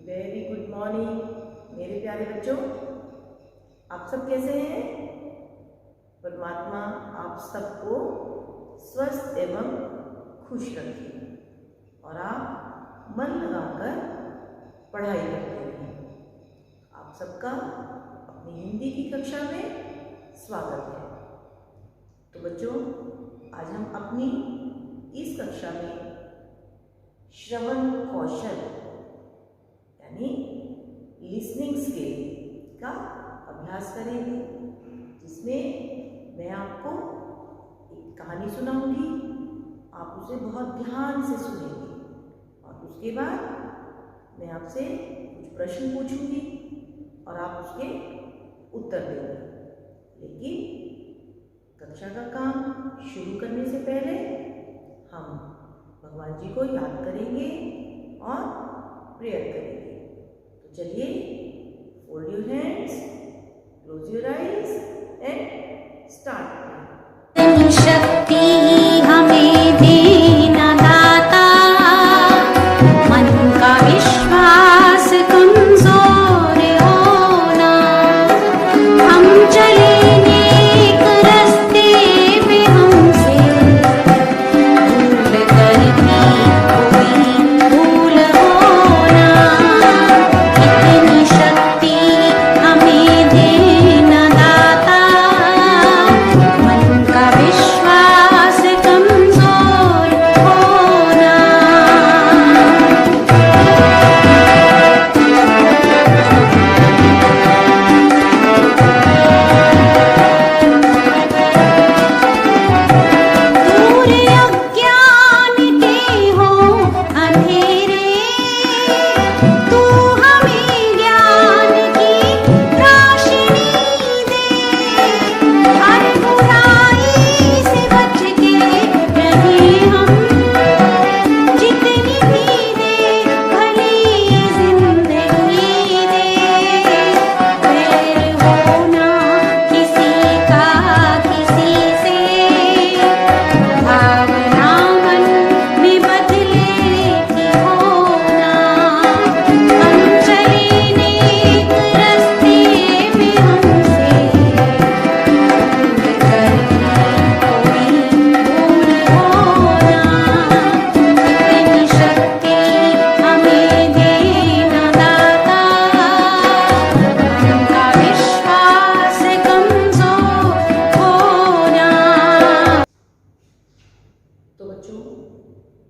Very good morning मेरे प्यारे बच्चों। आप सब कैसे हैं? परमात्मा आप सबको स्वस्थ एवं खुश रखे और आप मन लगाकर पढ़ाई करते रहें। आप सबका अपनी हिंदी की कक्षा में स्वागत है। तो बच्चों, आज हम अपनी इस कक्षा में श्रवण कौशल यानी लिसनिंग स्किल का अभ्यास करेंगे, जिसमें मैं आपको एक कहानी सुनाऊंगी। आप उसे बहुत ध्यान से सुनेंगे और उसके बाद मैं आपसे कुछ प्रश्न पूछूंगी और आप उसके उत्तर देंगे। लेकिन कक्षा का काम शुरू करने से पहले हम भगवान जी को याद करेंगे और प्रेयर करेंगे। तो चलिए, fold your hands, close your eyes and start. शक्ति हमें देना दाता, मन का विश्वास कमजोर होना, हम चले नेक रास्ते पे हमसे भूल करके कोई भूल होना, इतनी शक्ति हमें देना दाता, मन का विश्वास कमजोर होना। दूर अज्ञान के हो अंधेरे, तू हमें ज्ञान की रोशनी दे, हर बुराई से बच के रहे हम, जितनी भी दे भली ये जिंदगी दे, वैर होना किसी का किसी से, भावना मन में बदले की होना, हम चले नेक रास्ते में हमसे भूल करके कोई भूल होना, इतनी शक्ति हमें देना दाता, मन का विश्वास कमजोर होना। तो बच्चों,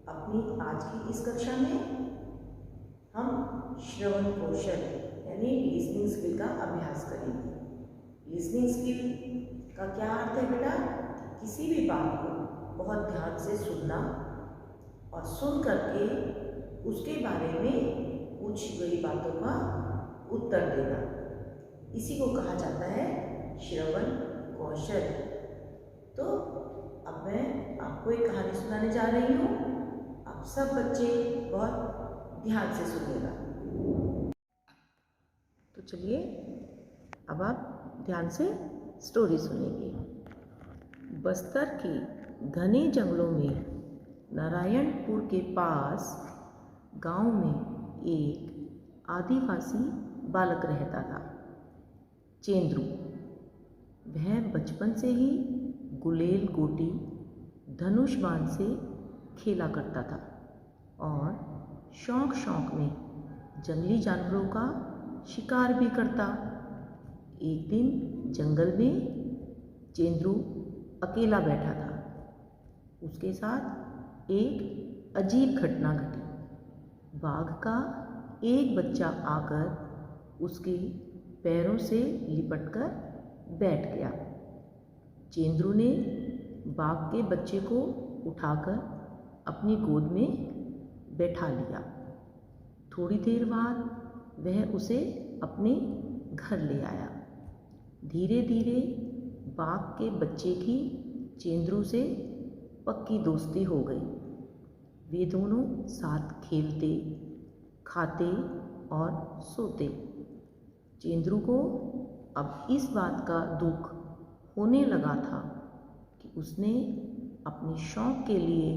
अपनी आज की इस कक्षा में हम श्रवण कौशल यानी लिसनिंग स्किल का अभ्यास करेंगे। लिसनिंग स्किल का क्या अर्थ है बेटा? किसी भी बात को बहुत ध्यान से सुनना और सुन करके उसके बारे में पूछी गई बातों का उत्तर देना, इसी को कहा जाता है श्रवण कौशल। तो अब मैं आपको एक कहानी सुनाने जा रही हूँ। आप सब बच्चे बहुत ध्यान से सुनिएगा। तो चलिए, अब आप ध्यान से स्टोरी सुनेंगे। बस्तर के घने जंगलों में नारायणपुर के पास गांव में एक आदिवासी बालक रहता था, चेंद्रू। वह बचपन से ही गुलेल गोटी धनुष बाण से खेला करता था और शौक शौक में जंगली जानवरों का शिकार भी करता। एक दिन जंगल में चेंद्रू अकेला बैठा था। उसके साथ एक अजीब घटना घटी। बाघ का एक बच्चा आकर उसके पैरों से लिपटकर बैठ गया। चेंद्रू ने बाघ के बच्चे को उठाकर अपनी गोद में बैठा लिया। थोड़ी देर बाद वह उसे अपने घर ले आया। धीरे धीरे बाघ के बच्चे की चेंद्रू से पक्की दोस्ती हो गई। वे दोनों साथ खेलते, खाते और सोते। चेंद्रू को अब इस बात का दुख होने लगा था कि उसने अपने शौक के लिए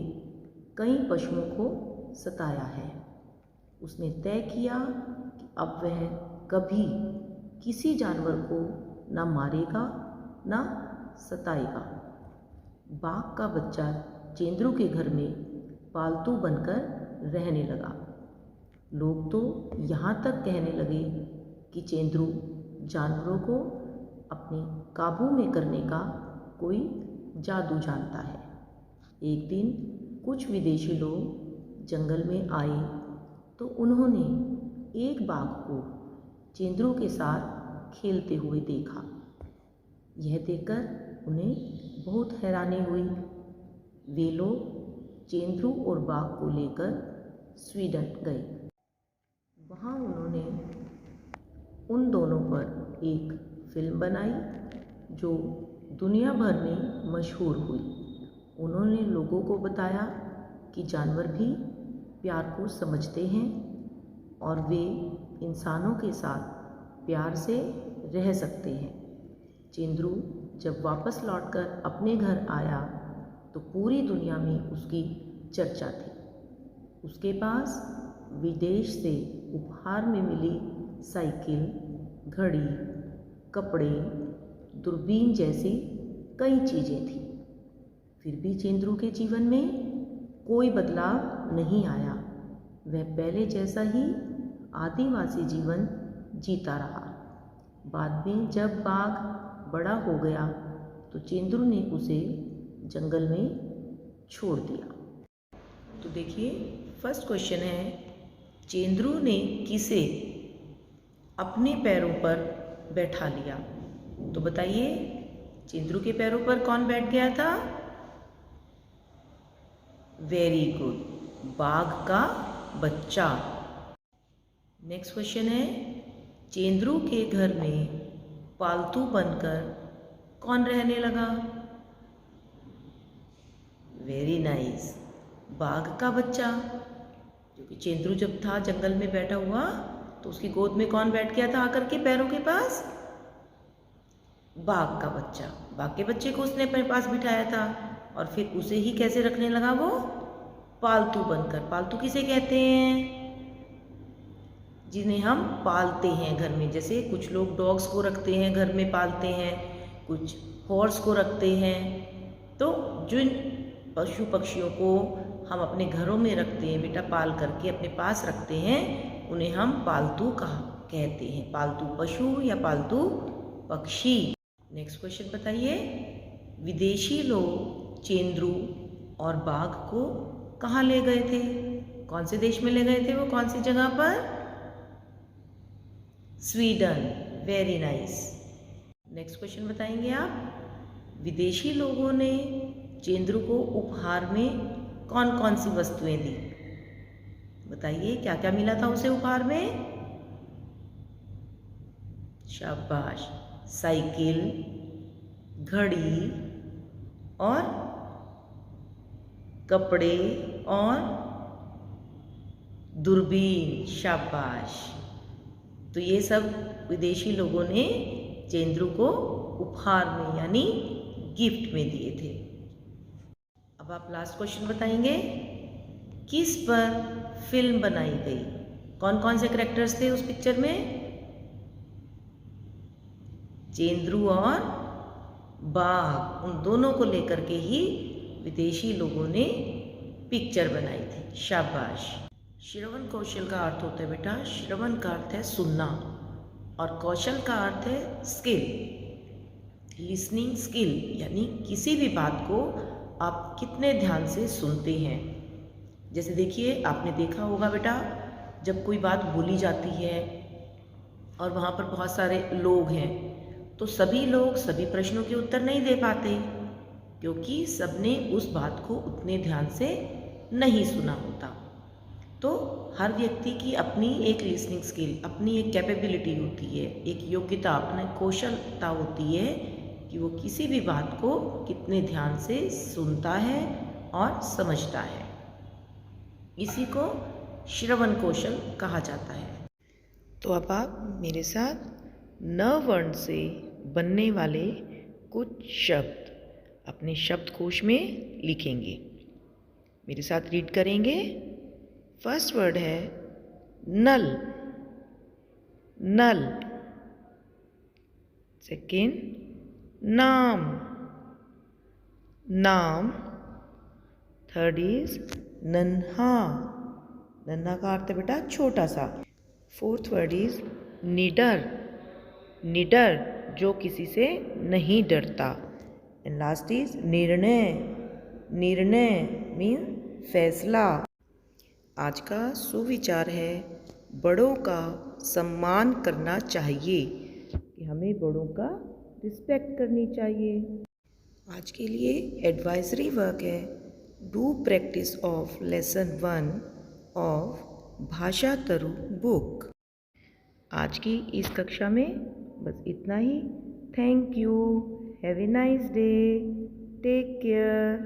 कई पशुओं को सताया है। उसने तय किया कि अब वह कभी किसी जानवर को ना मारेगा ना सताएगा। बाघ का बच्चा चेंद्रू के घर में पालतू बनकर रहने लगा। लोग तो यहाँ तक कहने लगे कि चेंद्रू जानवरों को अपने काबू में करने का कोई जादू जानता है। एक दिन कुछ विदेशी लोग जंगल में आए तो उन्होंने एक बाघ को चेंद्रू के साथ खेलते हुए देखा। यह देखकर उन्हें बहुत हैरानी हुई। वे लोग चेंद्रू और बाघ को लेकर स्वीडन गए। वहाँ उन्होंने उन दोनों पर एक फिल्म बनाई जो दुनिया भर में मशहूर हुई। उन्होंने लोगों को बताया कि जानवर भी प्यार को समझते हैं और वे इंसानों के साथ प्यार से रह सकते हैं। चेंद्रू जब वापस लौटकर अपने घर आया तो पूरी दुनिया में उसकी चर्चा थी। उसके पास विदेश से उपहार में मिली साइकिल, घड़ी, कपड़े, दूरबीन जैसी कई चीज़ें थीं। फिर भी चेंद्रू के जीवन में कोई बदलाव नहीं आया। वह पहले जैसा ही आदिवासी जीवन जीता रहा। बाद में जब बाघ बड़ा हो गया तो चेंद्रू ने उसे जंगल में छोड़ दिया। तो देखिए, फर्स्ट क्वेश्चन है, चेंद्रू ने किसे अपने पैरों पर बैठा लिया? तो बताइए, चेंद्रू के पैरों पर कौन बैठ गया था? वेरी गुड, बाघ का बच्चा। नेक्स्ट क्वेश्चन है, चेंद्रू के घर में पालतू बनकर कौन रहने लगा? वेरी नाइस, बाघ का बच्चा। क्योंकि चेंद्रू जब था जंगल में बैठा हुआ तो उसकी गोद में कौन बैठ गया था आकर के पैरों के पास? बाघ का बच्चा। बाघ के बच्चे को उसने अपने पास बिठाया था और फिर उसे ही कैसे रखने लगा वो? पालतू बनकर। पालतू किसे कहते हैं? जिन्हें हम पालते हैं घर में। जैसे कुछ लोग डॉग्स को रखते हैं, घर में पालते हैं, कुछ हॉर्स को रखते हैं। तो जिन पशु पक्षियों को हम अपने घरों में रखते हैं बेटा, पाल करके अपने पास रखते हैं, उन्हें हम पालतू कहते हैं। पालतू पशु या पालतू पक्षी। नेक्स्ट क्वेश्चन बताइए, विदेशी लोग चेंद्रू और बाघ को कहाँ ले गए थे? कौन से देश में ले गए थे वो? कौन सी जगह पर? Sweden. Very nice. Next question बताएंगे आप, विदेशी लोगों ने चेंद्रू को उपहार में कौन कौन सी वस्तुएं दी? बताइए, क्या क्या मिला था उसे उपहार में? शाबाश, साइकिल, घड़ी और कपड़े और दूरबीन। शाबाश। तो ये सब विदेशी लोगों ने चेंद्रू को उपहार में यानी गिफ्ट में दिए थे। अब आप लास्ट क्वेश्चन बताएंगे, किस पर फिल्म बनाई गई? कौन कौन से कैरेक्टर्स थे उस पिक्चर में? चेंद्रू और बाघ, उन दोनों को लेकर के ही विदेशी लोगों ने पिक्चर बनाई थी। शाबाश। श्रवण कौशल का अर्थ होता है बेटा, श्रवण का अर्थ है सुनना और कौशल का अर्थ है स्किल, लिसनिंग स्किल, यानी किसी भी बात को आप कितने ध्यान से सुनते हैं। जैसे देखिए, आपने देखा होगा बेटा, जब कोई बात बोली जाती है और वहाँ पर बहुत सारे लोग हैं तो सभी लोग सभी प्रश्नों के उत्तर नहीं दे पाते, क्योंकि सबने उस बात को उतने ध्यान से नहीं सुना होता। तो हर व्यक्ति की अपनी एक लिसनिंग स्किल, अपनी एक कैपेबिलिटी होती है, एक योग्यता, अपनी कौशलता होती है कि वो किसी भी बात को कितने ध्यान से सुनता है और समझता है। इसी को श्रवण कौशल कहा जाता है। तो अब आप मेरे साथ न वर्ण से बनने वाले कुछ शब्द अपने शब्दकोश में लिखेंगे। मेरे साथ रीड करेंगे। फर्स्ट वर्ड है नल। नल। सेकेंड, नाम, नाम। थर्ड इज नन्हा, नन्हा का अर्थ है बेटा छोटा सा। फोर्थ वर्ड इज निडर, निडर जो किसी से नहीं डरता। एंड लास्ट इज निर्णय, निर्णय मीन फैसला। आज का सुविचार है बड़ों का सम्मान करना चाहिए, कि हमें बड़ों का रिस्पेक्ट करनी चाहिए। आज के लिए एडवाइजरी वर्क है, do practice of lesson 1 of भाषा तरु बुक। आज की इस कक्षा में बस इतना ही। Thank you, have a nice day, take care.